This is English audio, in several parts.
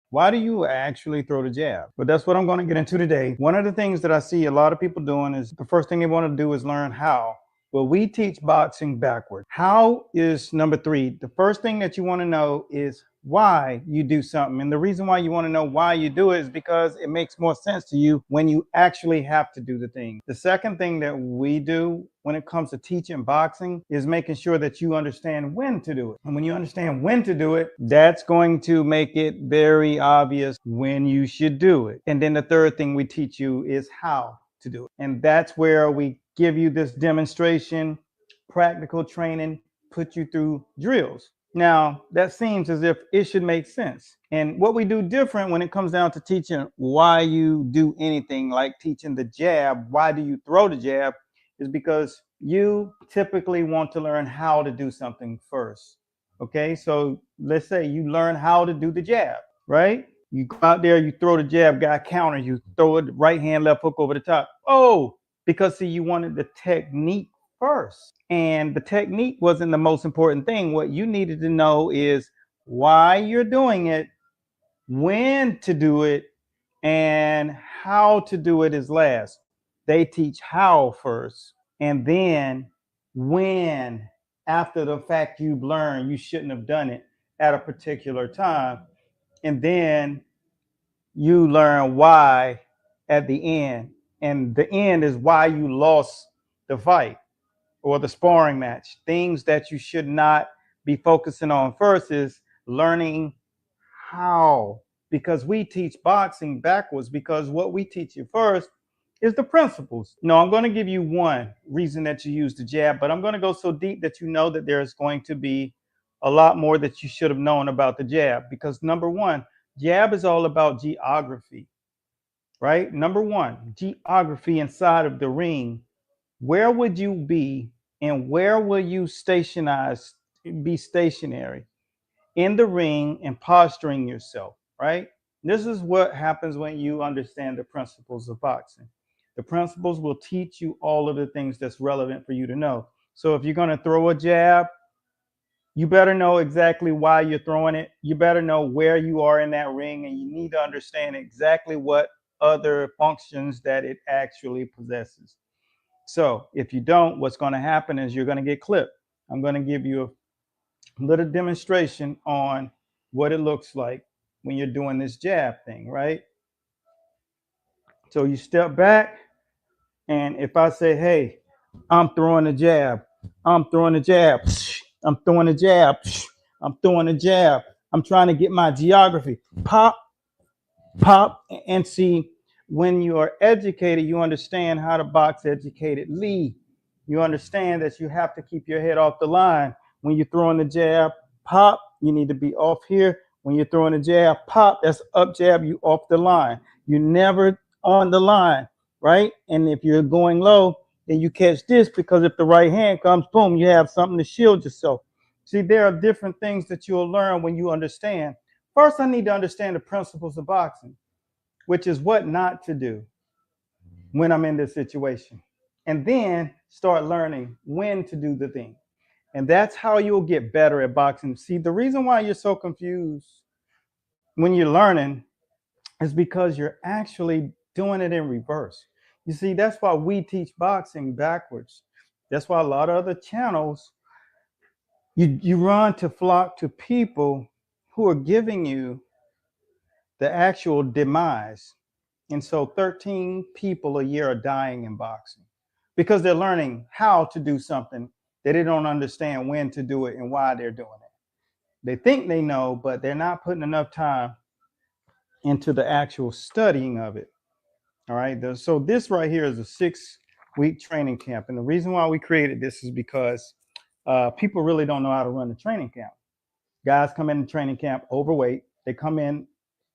Why do you actually throw the jab? But that's what I'm going to get into today. One of the things that I see a lot of people doing is the first thing they want to do is learn how. Well, we teach boxing backwards. How is number three. The first thing that you want to know is why you do something. And the reason why you want to know why you do it is because it makes more sense to you when you actually have to do the thing. The second thing that we do when it comes to teaching boxing is making sure that you understand when to do it. And when you understand when to do it, that's going to make it very obvious when you should do it. And then the third thing we teach you is how to do it. And that's where we give you this demonstration, practical training, put you through drills. Now, that seems as if it should make sense. And what we do different when it comes down to teaching why you do anything, like teaching the jab, why do you throw the jab, is because you typically want to learn how to do something first. Okay, so let's say you learn how to do the jab, right? You go out there, you throw the jab, guy counter, you throw it right hand, left hook over the top. Oh, because see, you wanted the technique first. And the technique wasn't the most important thing. What you needed to know is why you're doing it, when to do it, and how to do it is last. They teach how first, and then when, after the fact you've learned you shouldn't have done it at a particular time, and then you learn why at the end. And the end is why you lost the fight or the sparring match. Things that you should not be focusing on first is learning how, because we teach boxing backwards, because what we teach you first is the principles. No, I'm going to give you one reason that you use the jab, but I'm going to go so deep that you know that there's going to be a lot more that you should have known about the jab. Because number one, jab is all about geography, right? Number one, geography inside of the ring. Where would you be and where will you be stationary in the ring and posturing yourself, right? This is what happens when you understand the principles of boxing. The principles will teach you all of the things that's relevant for you to know. So if you're going to throw a jab, you better know exactly why you're throwing it. You better know where you are in that ring, and you need to understand exactly what other functions that it actually possesses. So if you don't, what's going to happen is you're going to get clipped. I'm going to give you a little demonstration on what it looks like when you're doing this jab thing, right? So you step back, and if I say, hey, I'm throwing a jab, I'm throwing a jab, I'm throwing a jab, I'm throwing a jab, I'm trying to get my geography, pop, pop, and see, when you are educated, you understand how to box educatedly. You understand that you have to keep your head off the line. When you're throwing the jab, pop, you need to be off here. When you're throwing the jab, pop, that's up jab, you off the line. You're never on the line, right? And if you're going low, then you catch this, because if the right hand comes, boom, you have something to shield yourself. See, there are different things that you'll learn when you understand. First, I need to understand the principles of boxing, which is what not to do when I'm in this situation. And then start learning when to do the thing. And that's how you'll get better at boxing. See, the reason why you're so confused when you're learning is because you're actually doing it in reverse. You see, that's why we teach boxing backwards. That's why a lot of other channels, you run to flock to people who are giving you the actual demise. And so 13 people a year are dying in boxing because they're learning how to do something that they don't understand when to do it and why they're doing it. They think they know, but they're not putting enough time into the actual studying of it. All right. So this right here is a 6-week training camp. And the reason why we created this is because people really don't know how to run the training camp. Guys come in the training camp overweight. They come in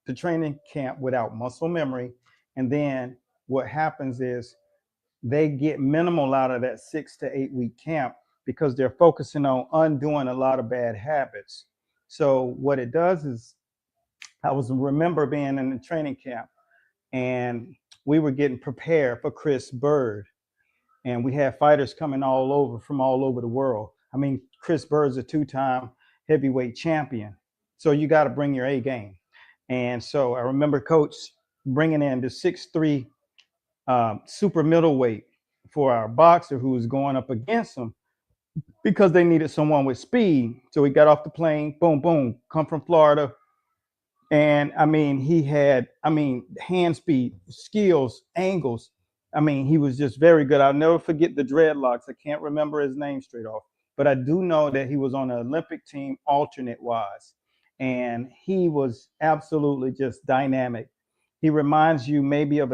to training camp without muscle memory. And then what happens is they get minimal out of that 6 to 8 week camp because they're focusing on undoing a lot of bad habits. So what it does is, I remember being in the training camp, and we were getting prepared for Chris Bird, and we had fighters coming from all over the world. I mean, Chris Bird's a 2-time heavyweight champion, so you got to bring your A game. And so I remember coach bringing in the 6'3" super middleweight for our boxer who was going up against him because they needed someone with speed. So he got off the plane, boom, boom, come from Florida. And I mean, he had, hand speed, skills, angles. I mean, he was just very good. I'll never forget the dreadlocks. I can't remember his name straight off, but I do know that he was on the Olympic team alternate wise. And he was absolutely just dynamic. He reminds you maybe of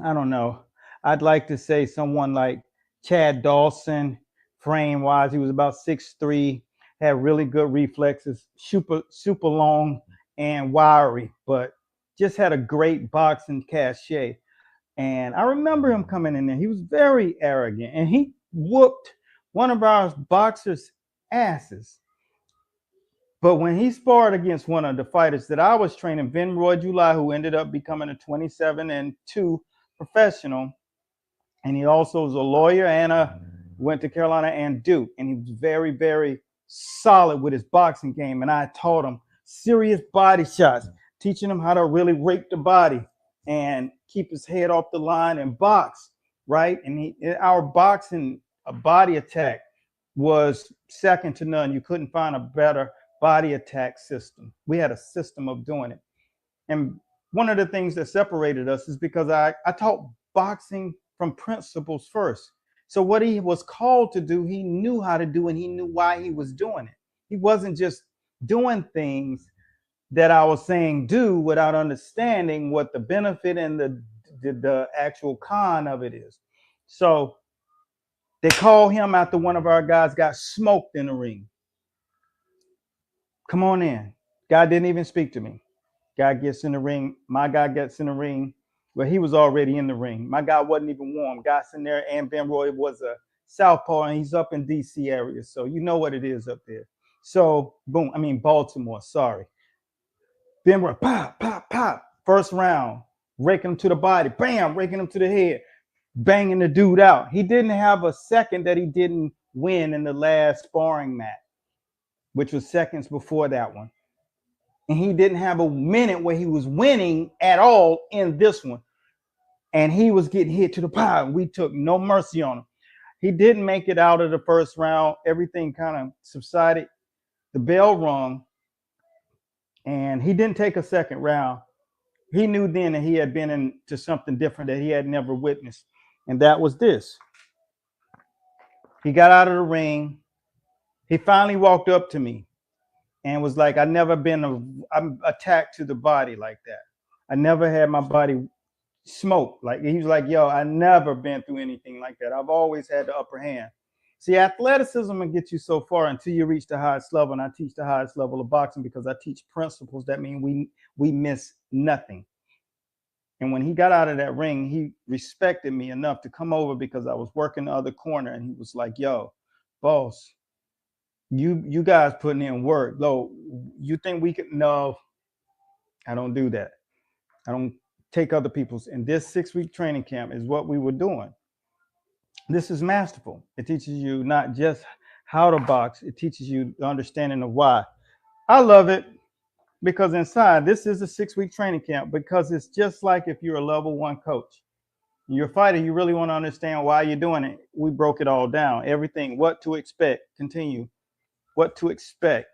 I don't know. I'd like to say someone like Chad Dawson, frame wise. He was about 6'3", had really good reflexes, super long and wiry, but just had a great boxing cachet. And I remember him coming in there. He was very arrogant and he whooped one of our boxers' asses. But when he sparred against one of the fighters that I was training, Vinroy July, who ended up becoming a 27-2 professional, and he also was a lawyer and went to Carolina and Duke, and he was very, very solid with his boxing game. And I taught him serious body shots, teaching him how to really rake the body and keep his head off the line and box, right? And our boxing body attack was second to none. You couldn't find a better body attack system. We had a system of doing it. And one of the things that separated us is because I taught boxing from principles first. So what he was called to do, he knew how to do, and he knew why he was doing it. He wasn't just doing things that I was saying do without understanding what the benefit and the actual con of it is. So they called him after one of our guys got smoked in the ring. Come on in. Guy didn't even speak to me. Guy gets in the ring. My guy gets in the ring. Well, he was already in the ring. My guy wasn't even warm. Guy's in there, and Vinroy was a southpaw, and he's up in D.C. area. So you know what it is up there. So, boom. Baltimore. Sorry. Vinroy, pop, pop, pop. First round. Raking him to the body. Bam, raking him to the head. Banging the dude out. He didn't have a second that he didn't win in the last sparring match, which was seconds before that one. And he didn't have a minute where he was winning at all in this one. And he was getting hit to the pie. We took no mercy on him. He didn't make it out of the first round. Everything kind of subsided. The bell rung. And he didn't take a second round. He knew then that he had been into something different that he had never witnessed. And that was this. He got out of the ring. He finally walked up to me and was like, I'm attacked to the body like that. I never had my body smoked. Like, he was like, yo, I never been through anything like that. I've always had the upper hand. See, athleticism will get you so far until you reach the highest level. And I teach the highest level of boxing because I teach principles that mean we miss nothing. And when he got out of that ring, he respected me enough to come over because I was working the other corner. And he was like, yo, boss, you guys putting in work. Though you think we could? No, I don't do that. I don't take other people's. And this 6-week training camp is what we were doing. This is masterful. It teaches you not just how to box, it teaches you the understanding of why. I love it because inside this is a 6-week training camp, because it's just like if you're a level 1 coach. You're a fighter, you really want to understand why you're doing it. We broke it all down. Everything, what to expect, continue. What to expect,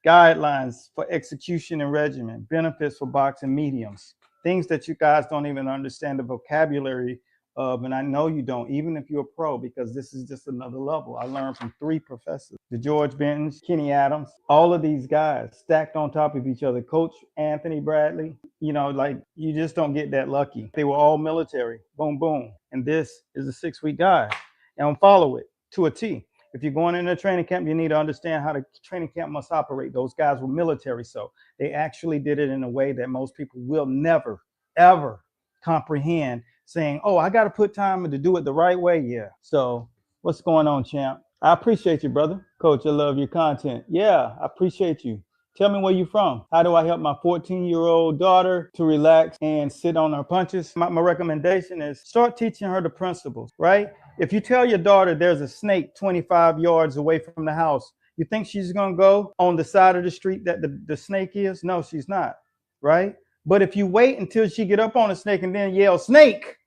guidelines for execution and regimen, benefits for boxing mediums, things that you guys don't even understand the vocabulary of. And I know you don't, even if you're a pro, because this is just another level. I learned from 3 professors, the George Bentons, Kenny Adams, all of these guys stacked on top of each other. Coach Anthony Bradley, like you just don't get that lucky. They were all military, boom, boom. And this is a 6-week guide and follow it to a T. If you're going into a training camp, you need to understand how the training camp must operate. Those guys were military, so they actually did it in a way that most people will never, ever comprehend, saying, oh, I got to put time to do it the right way. Yeah. So what's going on, champ? I appreciate you, brother. Coach, I love your content. Yeah, I appreciate you. Tell me where you're from. How do I help my 14-year-old daughter to relax and sit on her punches? My recommendation is start teaching her the principles, right? If you tell your daughter there's a snake 25 yards away from the house, you think she's going to go on the side of the street that the snake is? No, she's not. right? But if you wait until she get up on a snake and then yell snake,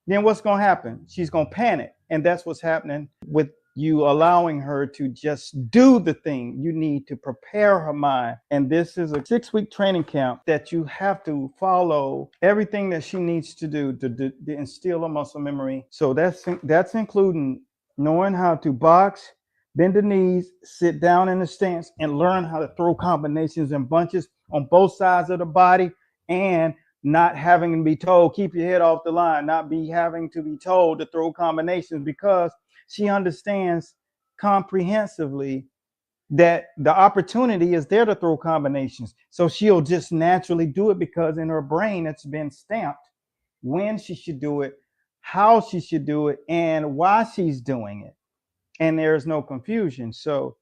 then what's going to happen? She's going to panic. And that's what's happening with you allowing her to just do the thing. You need to prepare her mind. And this is a 6-week training camp that you have to follow everything that she needs to do to instill a muscle memory. So that's including knowing how to box, bend the knees, sit down in a stance, and learn how to throw combinations and bunches on both sides of the body, and not having to be told, keep your head off the line, not be having to be told to throw combinations, because she understands comprehensively that the opportunity is there to throw combinations. So she'll just naturally do it because in her brain it's been stamped when she should do it, how she should do it, and why she's doing it. And there's no confusion. So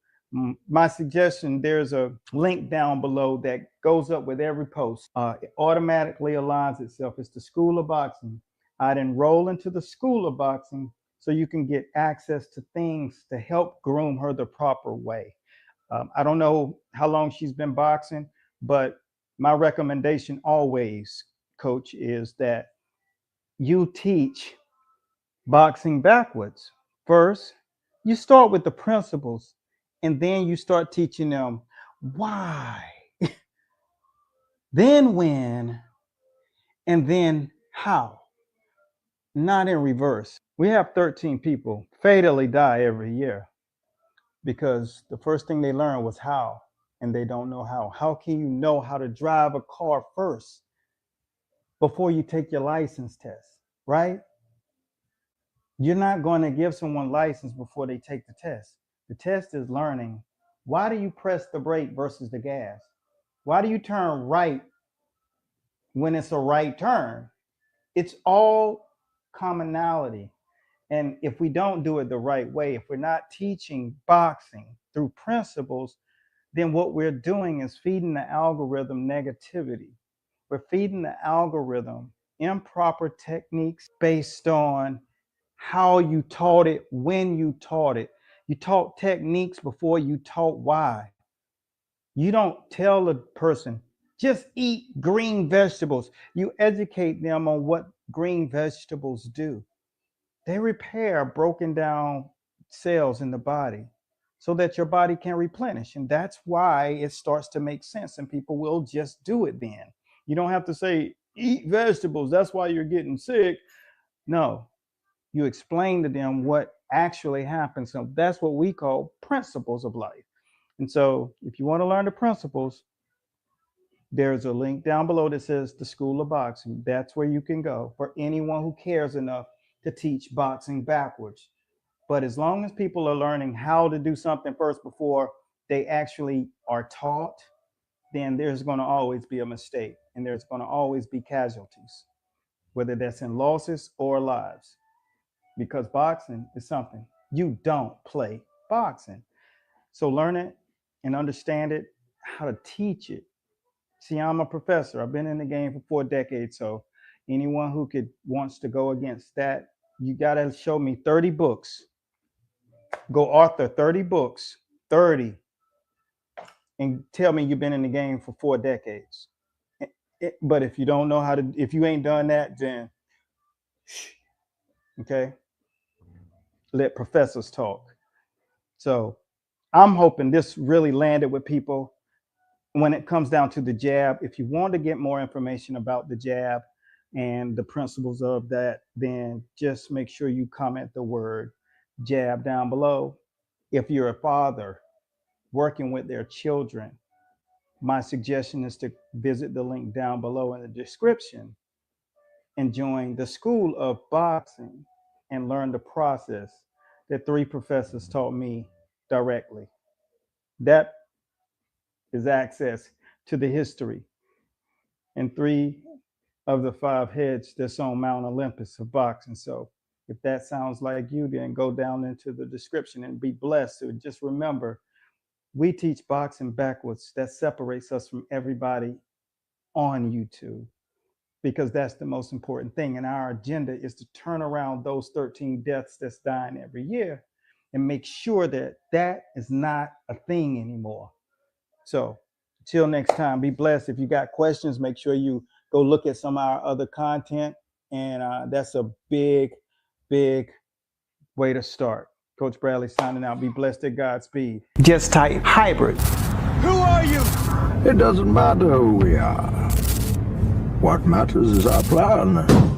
my suggestion, there's a link down below that goes up with every post. It automatically aligns itself. It's the School of Boxing. I'd enroll into the School of Boxing so you can get access to things to help groom her the proper way. I don't know how long she's been boxing, but my recommendation always, coach, is that you teach boxing backwards. First, you start with the principles, and then you start teaching them why, then when, and then how. Not in reverse. We have 13 people fatally die every year because the first thing they learned was how, and they don't know how. How can you know how to drive a car first before you take your license test, right? You're not going to give someone license before they take the test. The test is learning, why do you press the brake versus the gas? Why do you turn right when it's a right turn? It's all commonality. And if we don't do it the right way, if we're not teaching boxing through principles, then what we're doing is feeding the algorithm negativity. We're feeding the algorithm improper techniques based on how you taught it, when you taught it. You taught techniques before you taught why. You don't tell a person, just eat green vegetables. You educate them on what green vegetables do. They repair broken down cells in the body so that your body can replenish. And that's why it starts to make sense, and people will just do it then. You don't have to say, eat vegetables, that's why you're getting sick. No, you explain to them what actually happens. So that's what we call principles of life. And so if you want to learn the principles, there's a link down below that says the School of Boxing. That's where you can go for anyone who cares enough to teach boxing backwards. But as long as people are learning how to do something first before they actually are taught, then there's going to always be a mistake, and there's going to always be casualties, whether that's in losses or lives. Because boxing is something you don't play boxing. So learn it and understand it, how to teach it. See, I'm a professor. I've been in the game for 4 decades. So anyone who wants to go against that, you got to show me 30 books. Go author 30 books, 30, and tell me you've been in the game for 4 decades. But if you don't know how to, if you ain't done that, then okay, let professors talk. So I'm hoping this really landed with people. When it comes down to the jab, if you want to get more information about the jab and the principles of that, then just make sure you comment the word jab down below. If you're a father working with their children, my suggestion is to visit the link down below in the description and join the School of Boxing and learn the process that 3 professors taught me directly. That is access to the history and 3 of the 5 heads that's on Mount Olympus of boxing. So if that sounds like you, then go down into the description and be blessed. So just remember, we teach boxing backwards. That separates us from everybody on YouTube, because that's the most important thing. And our agenda is to turn around those 13 deaths that's dying every year and make sure that that is not a thing anymore. So Till next time, be blessed. If you got questions, make sure you go look at some of our other content. And that's a big, big way to start. Coach Bradley signing out. Be blessed at Godspeed. Just type hybrid. Who are you? It doesn't matter who we are. What matters is our plan.